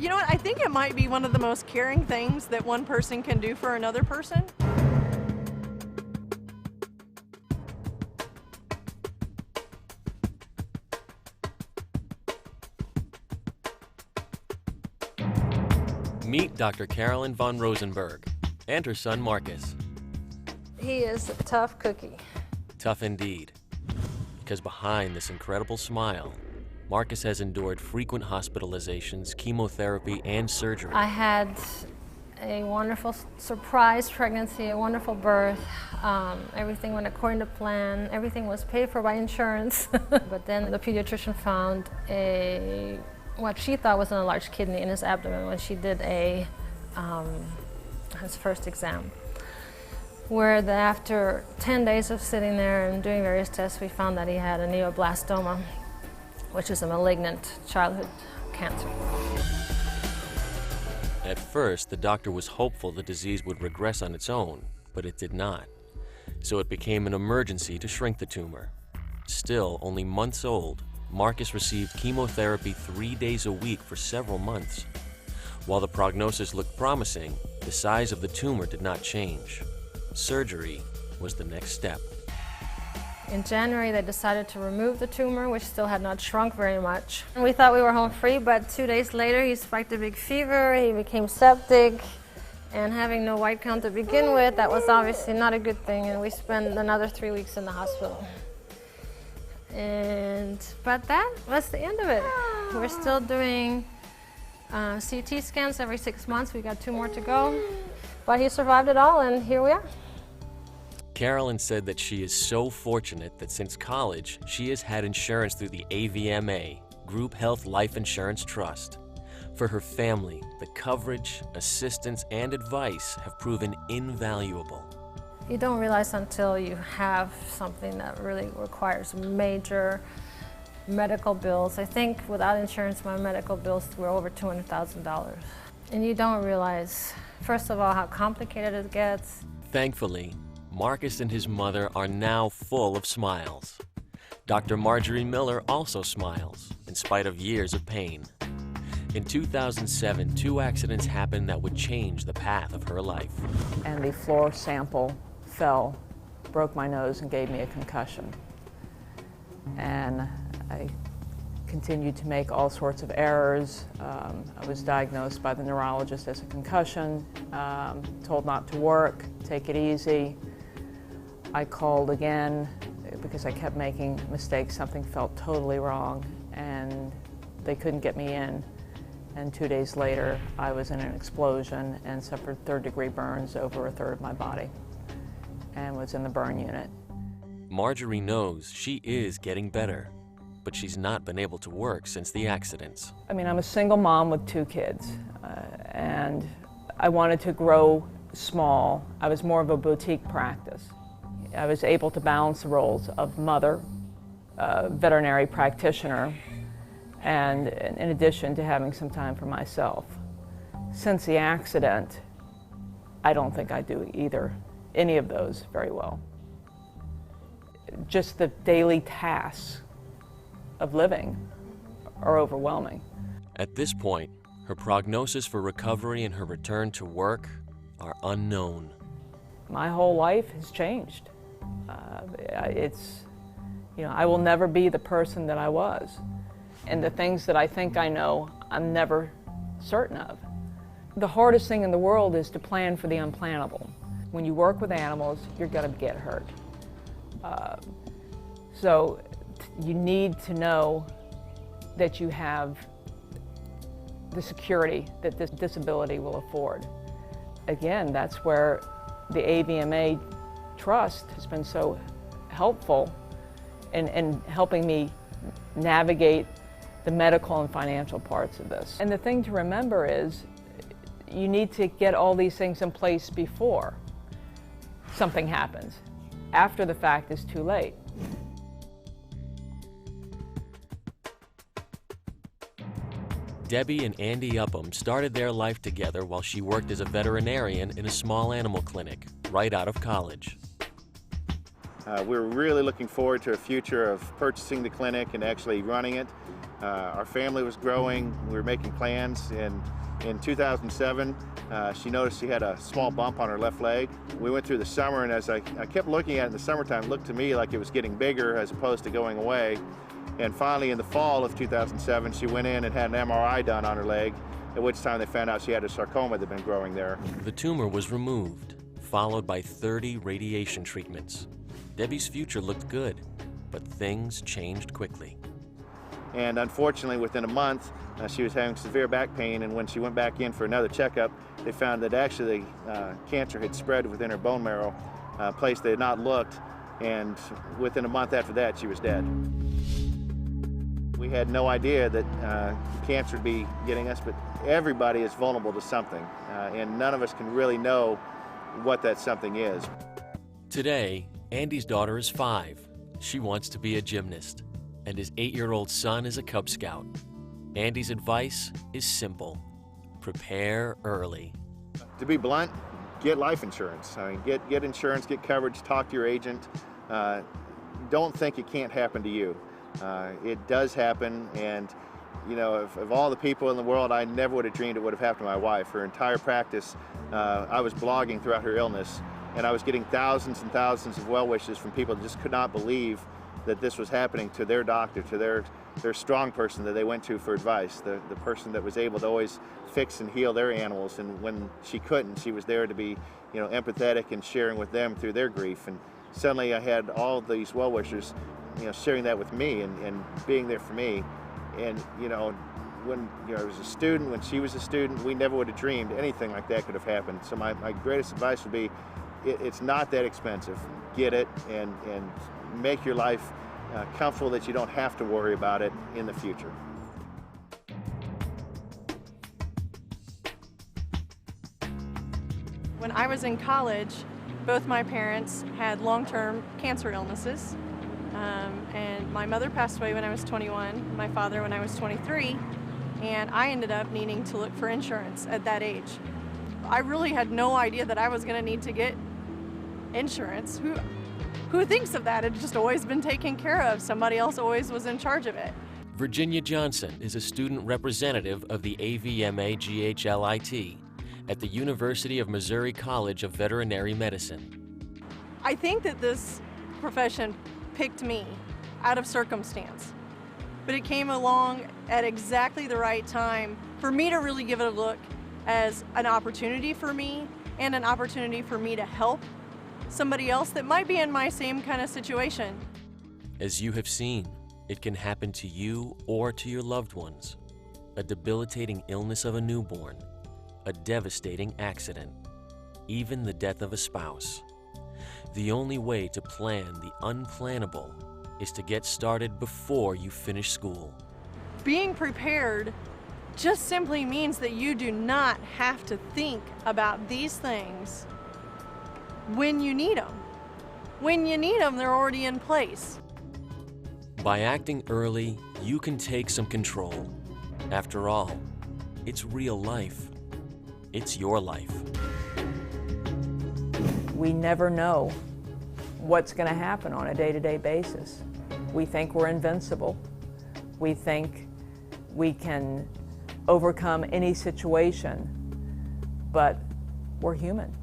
You know what? I think it might be one of the most caring things that one person can do for another person. Meet Dr. Carolyn von Rosenberg and her son Marcus. He is a tough cookie. Tough indeed, because behind this incredible smile, Marcus has endured frequent hospitalizations, chemotherapy, and surgery. I had a wonderful surprise pregnancy, a wonderful birth. Everything went according to plan. Everything was paid for by insurance. But then the pediatrician found what she thought was an enlarged kidney in his abdomen when she did his first exam. Where after 10 days of sitting there and doing various tests, we found that he had a neoblastoma, which is a malignant childhood cancer. At first, the doctor was hopeful the disease would regress on its own, but it did not. So it became an emergency to shrink the tumor. Still only months old, Marcus received chemotherapy 3 days a week for several months. While the prognosis looked promising, the size of the tumor did not change. Surgery was the next step. In January, they decided to remove the tumor, which still had not shrunk very much. And we thought we were home free, but 2 days later, he spiked a big fever, he became septic, and having no white count to begin with, that was obviously not a good thing, and we spent another 3 weeks in the hospital. But that was the end of it. We're still doing CT scans every 6 months. We got 2 more to go. But he survived it all, and here we are. Carolyn said that she is so fortunate that since college, she has had insurance through the AVMA, Group Health Life Insurance Trust. For her family, the coverage, assistance, and advice have proven invaluable. You don't realize until you have something that really requires major medical bills. I think without insurance, my medical bills were over $200,000. And you don't realize, first of all, how complicated it gets. Thankfully, Marcus and his mother are now full of smiles. Dr. Marjorie Miller also smiles, in spite of years of pain. In 2007, 2 accidents happened that would change the path of her life. And the floor sample fell, broke my nose, and gave me a concussion. And I continued to make all sorts of errors. I was diagnosed by the neurologist as a concussion, told not to work, take it easy. I called again because I kept making mistakes. Something felt totally wrong, and they couldn't get me in. And 2 days later, I was in an explosion and suffered third-degree burns over a third of my body and was in the burn unit. Marjorie knows she is getting better, but she's not been able to work since the accidents. I mean, I'm a single mom with 2 kids, and I wanted to grow small. I was more of a boutique practice. I was able to balance the roles of mother, veterinary practitioner, and in addition to having some time for myself. Since the accident, I don't think I do any of those very well. Just the daily tasks of living are overwhelming. At this point, her prognosis for recovery and her return to work are unknown. My whole life has changed. I will never be the person that I was. And the things that I think I know, I'm never certain of. The hardest thing in the world is to plan for the unplannable. When you work with animals, you're going to get hurt. So you need to know that you have the security that this disability will afford. Again, that's where the AVMA Trust has been so helpful in helping me navigate the medical and financial parts of this. And the thing to remember is you need to get all these things in place before something happens. After the fact is too late. Debbie and Andy Upham started their life together while she worked as a veterinarian in a small animal clinic right out of college. We were really looking forward to a future of purchasing the clinic and actually running it. Our family was growing. We were making plans, and in 2007, she noticed she had a small bump on her left leg. We went through the summer, and as I kept looking at it in the summertime, it looked to me like it was getting bigger as opposed to going away. And finally, in the fall of 2007, she went in and had an MRI done on her leg, at which time they found out she had a sarcoma that had been growing there. The tumor was removed, followed by 30 radiation treatments. Debbie's future looked good, but things changed quickly. And unfortunately, within a month, she was having severe back pain, and when she went back in for another checkup, they found that actually cancer had spread within her bone marrow, a place they had not looked, and within a month after that, she was dead. We had no idea that cancer would be getting us, but everybody is vulnerable to something, and none of us can really know what that something is. Today, Andy's daughter is 5. She wants to be a gymnast, and his 8-year-old son is a Cub Scout. Andy's advice is simple: prepare early. To be blunt, get life insurance. I mean, get insurance, get coverage, talk to your agent. Don't think it can't happen to you. It does happen, and you know, of all the people in the world, I never would have dreamed it would have happened to my wife. Her entire practice, I was blogging throughout her illness, and I was getting thousands and thousands of well wishes from people that just could not believe that this was happening to their doctor, to their strong person that they went to for advice, the person that was able to always fix and heal their animals, and when she couldn't, she was there to be, you know, empathetic and sharing with them through their grief. And suddenly I had all these well wishers, you know, sharing that with me and being there for me. And you know, when I was a student, when she was a student, we never would have dreamed anything like that could have happened. So my greatest advice would be, it's not that expensive. Get it and make your life comfortable that you don't have to worry about it in the future. When I was in college, both my parents had long-term cancer illnesses. And my mother passed away when I was 21, my father when I was 23, and I ended up needing to look for insurance at that age. I really had no idea that I was going to need to get insurance. Who thinks of that? It's just always been taken care of. Somebody else always was in charge of it. Virginia Johnson is a student representative of the AVMA GHLIT at the University of Missouri College of Veterinary Medicine. I think that this profession picked me out of circumstance, but it came along at exactly the right time for me to really give it a look as an opportunity for me and an opportunity for me to help somebody else that might be in my same kind of situation. As you have seen, it can happen to you or to your loved ones. A debilitating illness of a newborn, a devastating accident, even the death of a spouse. The only way to plan the unplannable is to get started before you finish school. Being prepared just simply means that you do not have to think about these things when you need them. When you need them, they're already in place. By acting early, you can take some control. After all, it's real life. It's your life. We never know what's going to happen on a day-to-day basis. We think we're invincible. We think we can overcome any situation, but we're human.